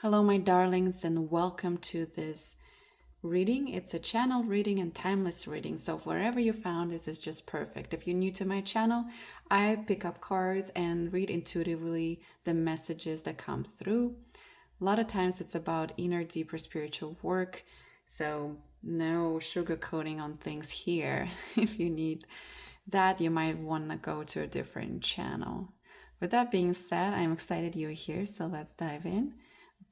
Hello, my darlings, and welcome to this reading. It's a channel reading and timeless reading. So, wherever you found this is just perfect. If you're new to my channel, I pick up cards and read intuitively the messages that come through. A lot of times it's about inner, deeper spiritual work. So, no sugarcoating on things here. If you need that, you might want to go to a different channel. With that being said, I'm excited you're here. So, let's dive in.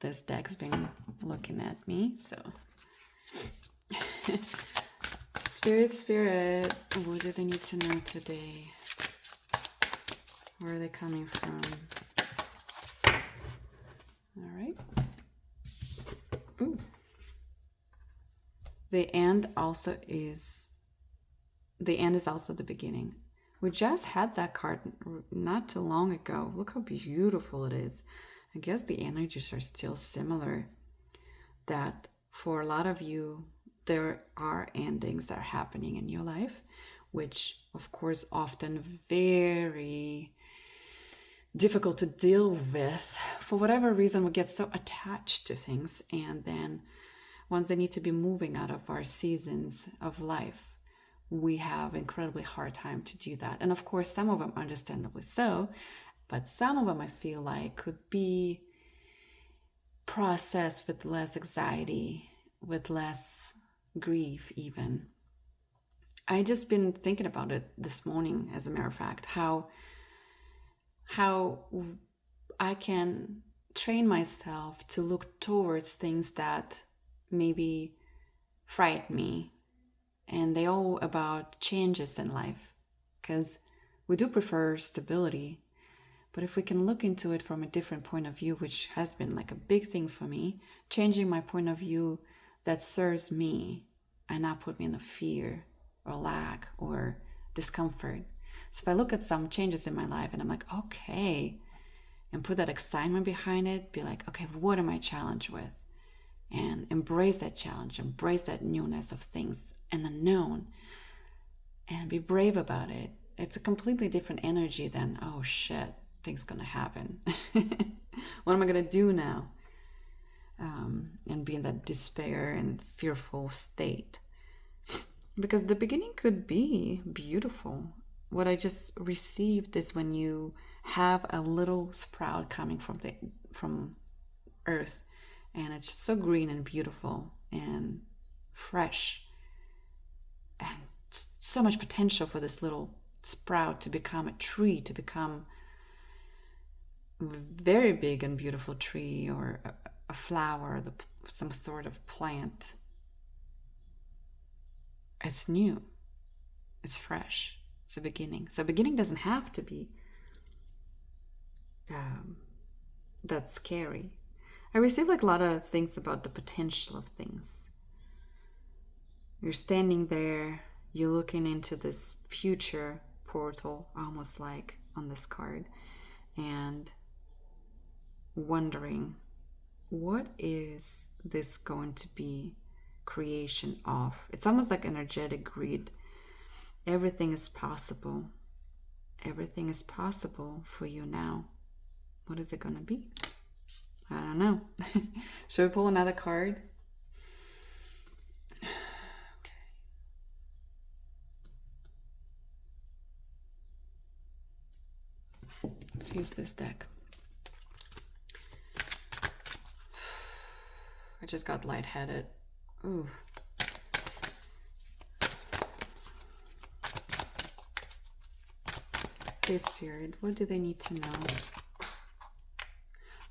This deck's been looking at me, so Spirit, what do they need to know today? Where are they coming from? All right. Ooh. The end is also the beginning. We just had that card not too long ago. Look how beautiful it is. I guess the energies are still similar, that for a lot of you, there are endings that are happening in your life, which of course often very difficult to deal with. For whatever reason, we get so attached to things, and then once they need to be moving out of our seasons of life, we have incredibly hard time to do that. And of course, some of them understandably so, but some of them I feel like could be processed with less anxiety, with less grief even. I just been thinking about it this morning, as a matter of fact, how I can train myself to look towards things that maybe frighten me. And they all about changes in life, because we do prefer stability. But if we can look into it from a different point of view, which has been like a big thing for me, changing my point of view that serves me and not put me in a fear or lack or discomfort. So if I look at some changes in my life and I'm like, okay, and put that excitement behind it, be like, okay, what am I challenged with? And embrace that challenge, embrace that newness of things and unknown, and be brave about it. It's a completely different energy than, oh shit, things gonna happen. What am I gonna do now? And be in that despair and fearful state. Because the beginning could be beautiful. What I just received is when you have a little sprout coming from earth, and it's just so green and beautiful and fresh, and so much potential for this little sprout to become a tree, to become a very big and beautiful tree, or a flower, some sort of plant. It's new, it's fresh, it's a beginning. So beginning doesn't have to be that scary. I receive like a lot of things about the potential of things. You're standing there, you're looking into this future portal, almost like on this card, and wondering, what is this going to be creation of? It's almost like energetic greed. Everything is possible. Everything is possible for you now. What is it going to be? I don't know. Should we pull another card? Let's use this deck. I just got lightheaded. Ooh. This Spirit, what do they need to know?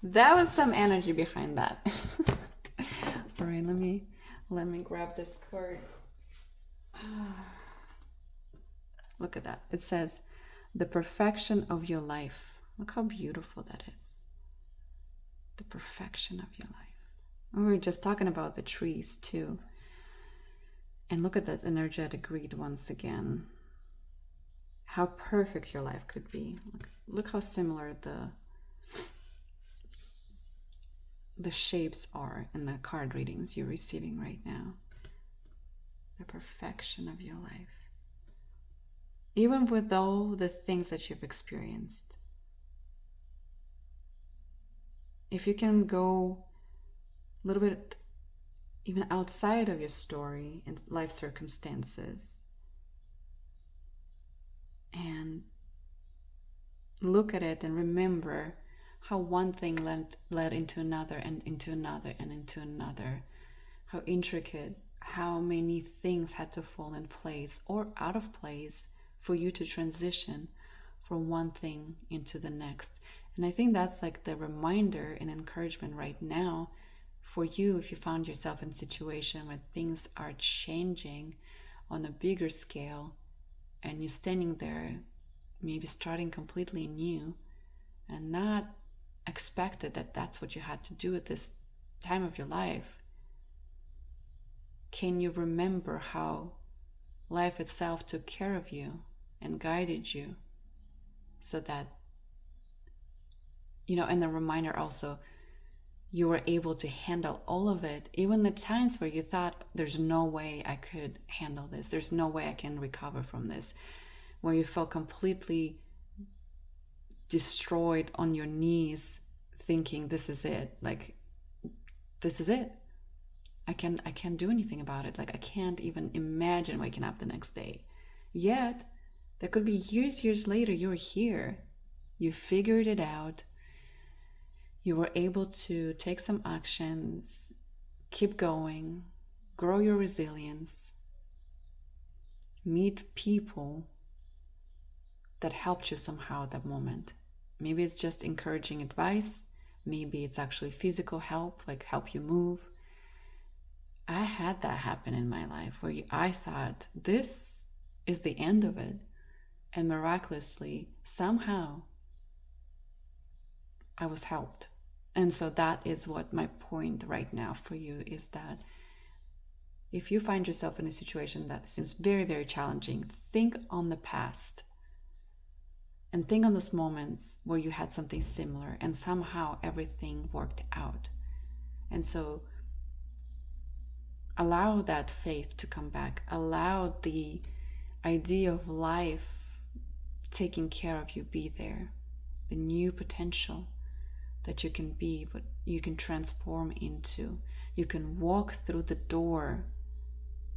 That was some energy behind that. All right, let me grab this card. Look at that. It says, the perfection of your life. Look how beautiful that is. The perfection of your life. And we were just talking about the trees too. And look at that energetic greed once again. How perfect your life could be. Look how similar the shapes are in the card readings you're receiving right now. The perfection of your life. Even with all the things that you've experienced. If you can go a little bit even outside of your story and life circumstances, and look at it and remember how one thing led into another and into another and into another. How intricate, how many things had to fall in place or out of place for you to transition from one thing into the next. And I think that's like the reminder and encouragement right now for you, if you found yourself in a situation where things are changing on a bigger scale and you're standing there, maybe starting completely new and not expected that that's what you had to do at this time of your life. Can you remember how life itself took care of you and guided you so that, and a reminder also, you were able to handle all of it, even the times where you thought, there's no way I could handle this, there's no way I can recover from this, where you felt completely destroyed on your knees, thinking, this is it, like, this is it. I can't do anything about it. Like, I can't even imagine waking up the next day. Yet, that could be years later, you're here. You figured it out. You were able to take some actions, keep going, grow your resilience, meet people that helped you somehow at that moment. Maybe it's just encouraging advice. Maybe it's actually physical help, like help you move. I had that happen in my life where I thought this is the end of it. And miraculously, somehow, I was helped. And so that is what my point right now for you is, that if you find yourself in a situation that seems very, very challenging, think on the past and think on those moments where you had something similar and somehow everything worked out. And so allow that faith to come back. Allow the idea of life taking care of you be there. The new potential that you can be, what you can transform into. You can walk through the door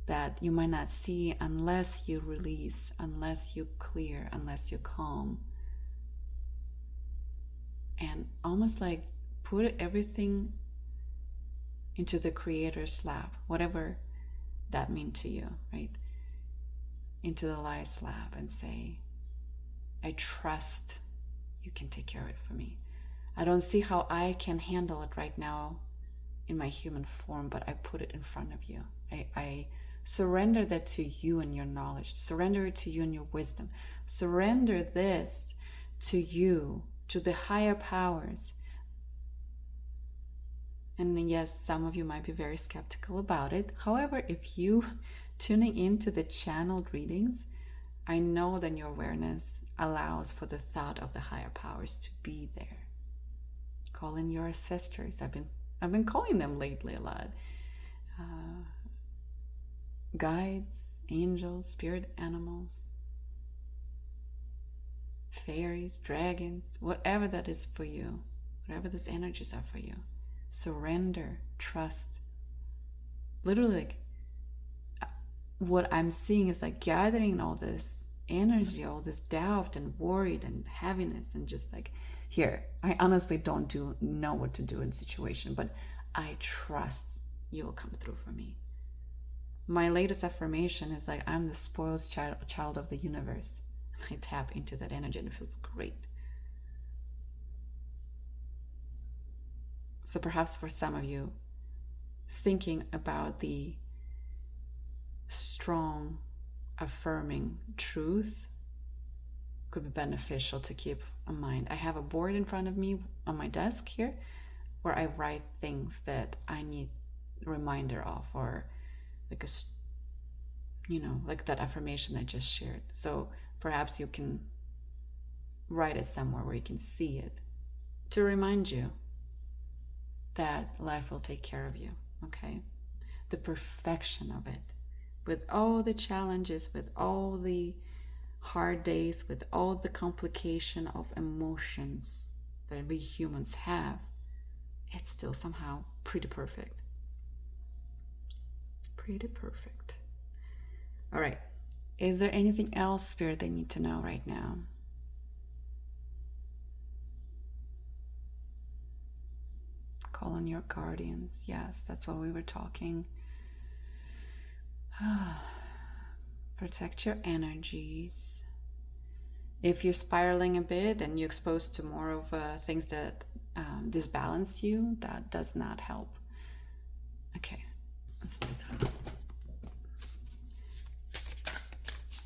that you might not see unless you release, unless you clear, unless you calm. And almost like put everything into the Creator's lap, whatever that means to you, right? Into the Light's lap and say, I trust you can take care of it for me. I don't see how I can handle it right now in my human form, but I put it in front of you. I surrender that to you and your knowledge. Surrender it to you and your wisdom. Surrender this to you, to the higher powers. And yes, some of you might be very skeptical about it. However, if you tuning into the channeled readings, I know that your awareness allows for the thought of the higher powers to be there. Call in your ancestors. I've been calling them lately a lot. Guides, angels, spirit animals, fairies, dragons, whatever that is for you, whatever those energies are for you. Surrender, trust. Literally, like, what I'm seeing is like gathering all this energy, all this doubt and worried and heaviness, and just like, here, I honestly don't know what to do in the situation, but I trust you will come through for me. My latest affirmation is like, I'm the spoiled child of the universe. I tap into that energy and it feels great. So perhaps for some of you, thinking about the strong, affirming truth could be beneficial to keep in mind. I have a board in front of me on my desk here where I write things that I need a reminder of, or like like that affirmation I just shared. So perhaps you can write it somewhere where you can see it to remind you that life will take care of you, okay? The perfection of it, with all the challenges, with all the hard days, with all the complication of emotions that we humans have, it's still somehow pretty perfect. Pretty perfect. All right. Is there anything else, Spirit, they need to know right now? Call on your guardians. Yes, that's what we were talking. Protect your energies. If you're spiraling a bit and you're exposed to more of things that disbalance you, that does not help. Okay, let's do that.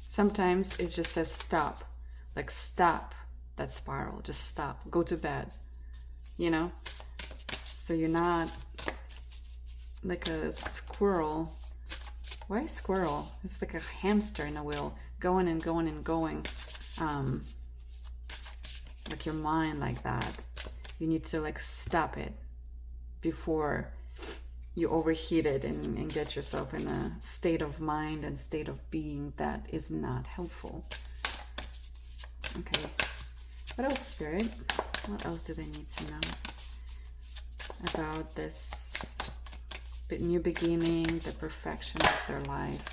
Sometimes it just says stop. Like, stop that spiral. Just stop. Go to bed. You know? So you're not like a squirrel. Why a squirrel? It's like a hamster in a wheel, going and going and going. Like your mind like that. You need to like stop it before you overheat it and get yourself in a state of mind and state of being that is not helpful. Okay. What else, Spirit? What else do they need to know about this new beginning, the perfection of their life?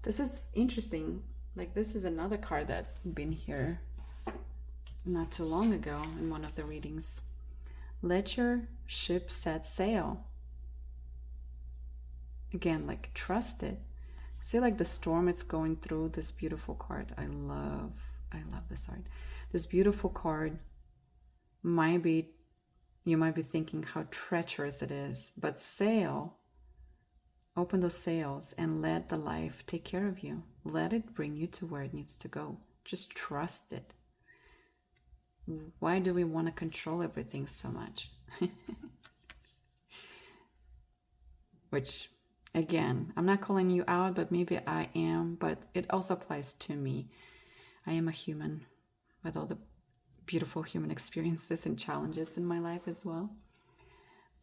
This is interesting. Like, this is another card that been here not too long ago in one of the readings. Let your ship set sail. Again, like, trust it. See, like the storm it's going through, this beautiful card. I love this art. This beautiful card might be, you might be thinking how treacherous it is, but sail, open those sails and let the life take care of you. Let it bring you to where it needs to go. Just trust it. Why do we want to control everything so much? Which, again, I'm not calling you out, but maybe I am, but it also applies to me. I am a human with all the beautiful human experiences and challenges in my life as well.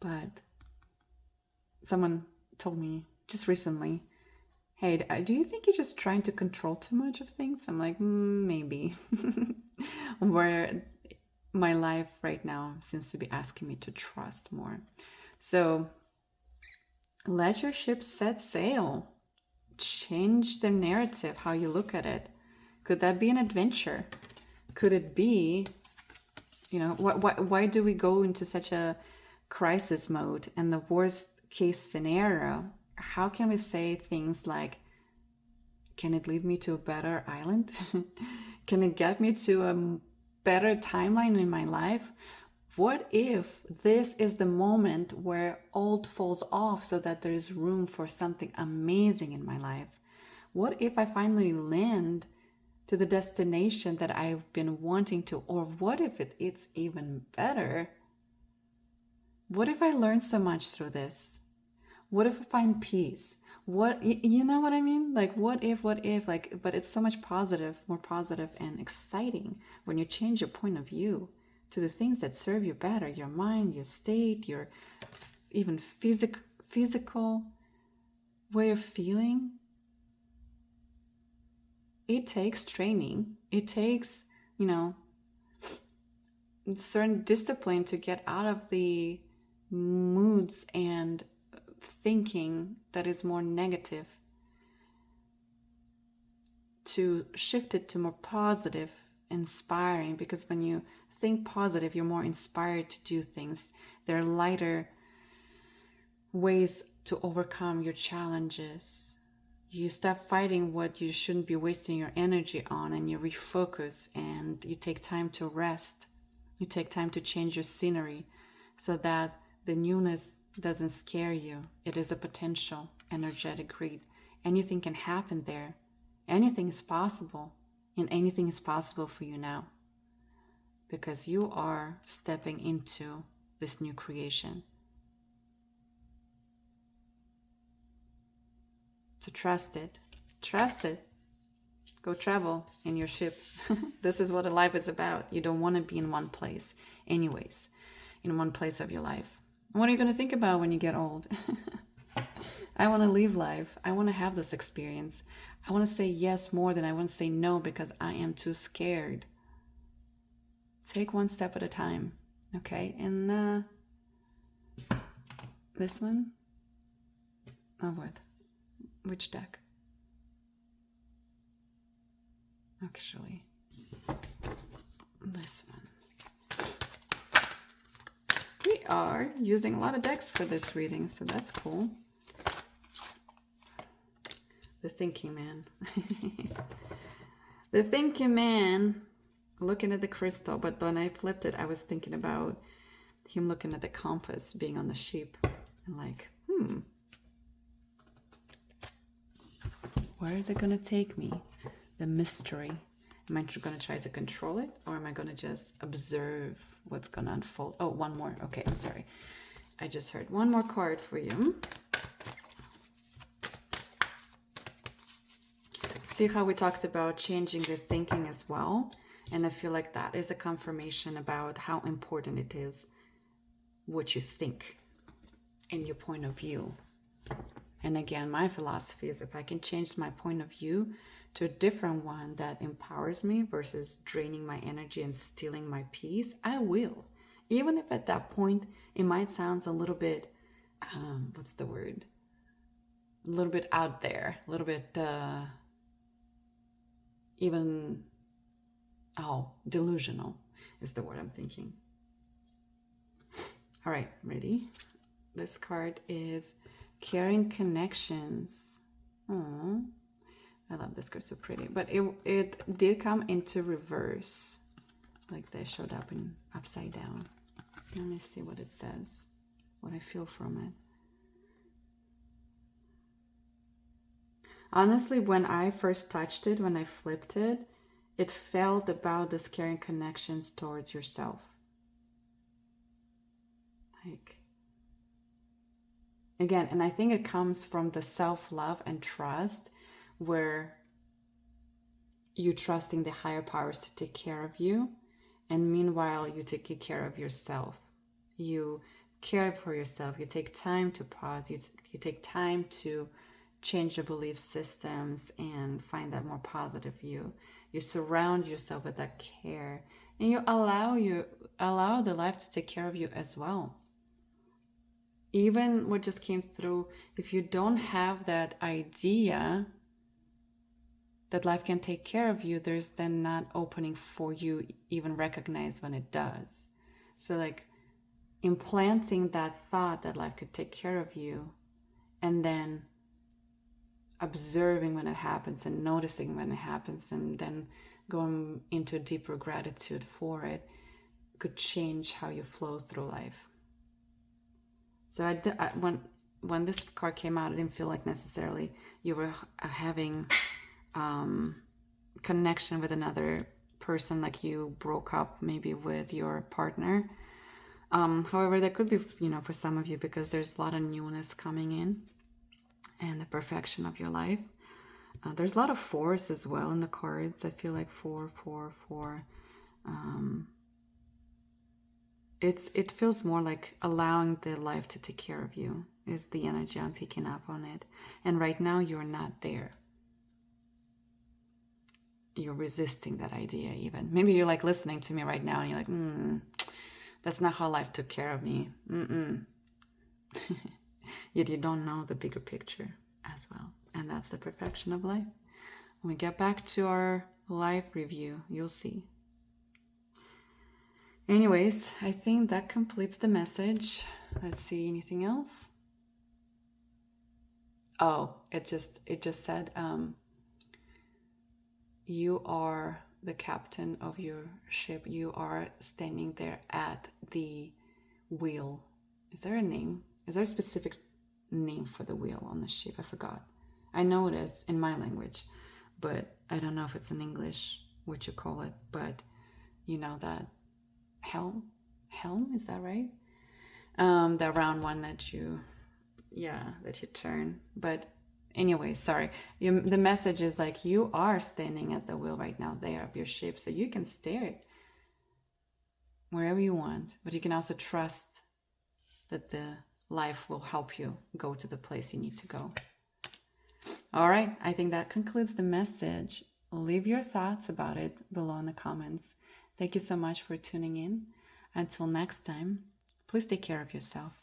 But someone told me just recently, hey, do you think you're just trying to control too much of things? I'm like, maybe. Where my life right now seems to be asking me to trust more. So let your ship set sail. Change the narrative, how you look at it. Could that be an adventure? Could it be, why do we go into such a crisis mode and the worst case scenario? How can we say things like, can it lead me to a better island? Can it get me to a better timeline in my life? What if this is the moment where old falls off so that there is room for something amazing in my life? What if I finally land to the destination that I've been wanting to? Or what if it's even better? What if I learn so much through this? What if I find peace? You know what I mean? Like, what if, like, but it's so much more positive and exciting when you change your point of view to the things that serve you better, your mind, your state, your even physical way of feeling. It takes training. It takes, certain discipline to get out of the moods and thinking that is more negative, to shift it to more positive, inspiring, because when you think positive, you're more inspired to do things. There are lighter ways to overcome your challenges. You stop fighting what you shouldn't be wasting your energy on, and you refocus, and you take time to rest. You take time to change your scenery so that the newness doesn't scare you. It is a potential, energetic read. Anything can happen there. Anything is possible, and anything is possible for you now, because you are stepping into this new creation. So trust it. Trust it. Go travel in your ship. This is what a life is about. You don't want to be in one place anyways, in one place of your life. What are you going to think about when you get old? I want to live life. I want to have this experience. I want to say yes more than I want to say no because I am too scared. Take one step at a time. Okay, and this one? Oh, what? Which deck? Actually, this one. We are using a lot of decks for this reading, so that's cool. The Thinking Man. The Thinking Man looking at the crystal, but when I flipped it, I was thinking about him looking at the compass being on the sheep and like, where is it going to take me? The mystery. Am I going to try to control it, or am I going to just observe what's going to unfold? Oh, one more. Okay, I'm sorry. I just heard one more card for you. See how we talked about changing the thinking as well? And I feel like that is a confirmation about how important it is what you think and your point of view. And again, my philosophy is if I can change my point of view to a different one that empowers me versus draining my energy and stealing my peace, I will. Even if at that point it might sound a little bit, what's the word? A little bit out there, a little bit even, delusional is the word I'm thinking. All right, ready? This card is Caring Connections. Aww. I love this card, so pretty. But it did come into reverse. Like they showed up in upside down. Let me see what it says. What I feel from it. Honestly, when I first touched it, when I flipped it, it felt about this caring connections towards yourself. Like, again, and I think it comes from the self-love and trust, where you trusting the higher powers to take care of you, and meanwhile you take care of yourself. You care for yourself. You take time to pause. You take time to change your belief systems and find that more positive view. You surround yourself with that care, and you allow the life to take care of you as well. Even what just came through, if you don't have that idea that life can take care of you, there's then not opening for you even recognize when it does. So like implanting that thought that life could take care of you, and then observing when it happens and noticing when it happens, and then going into deeper gratitude for it, could change how you flow through life. So when this card came out, I didn't feel like necessarily you were having connection with another person, like you broke up maybe with your partner. However, that could be, for some of you, because there's a lot of newness coming in and the perfection of your life. There's a lot of force as well in the cards. I feel like 4. It feels more like allowing the life to take care of you is the energy I'm picking up on it. And right now you're not there. You're resisting that idea even. Maybe you're like listening to me right now and you're like, that's not how life took care of me. Yet you don't know the bigger picture as well. And that's the perfection of life. When we get back to our life review, you'll see. Anyways, I think that completes the message. Let's see, anything else? Oh, it just said, you are the captain of your ship. You are standing there at the wheel. Is there a name? Is there a specific name for the wheel on the ship? I forgot. I know it is in my language, but I don't know if it's in English, what you call it. But you know that helm, is that right? The round one that you turn. But anyway, sorry. The message is like you are standing at the wheel right now there of your ship, so you can steer it wherever you want, but you can also trust that the life will help you go to the place you need to go. All right, I think that concludes the message. Leave your thoughts about it below in the comments. Thank you so much for tuning in. Until next time, please take care of yourself.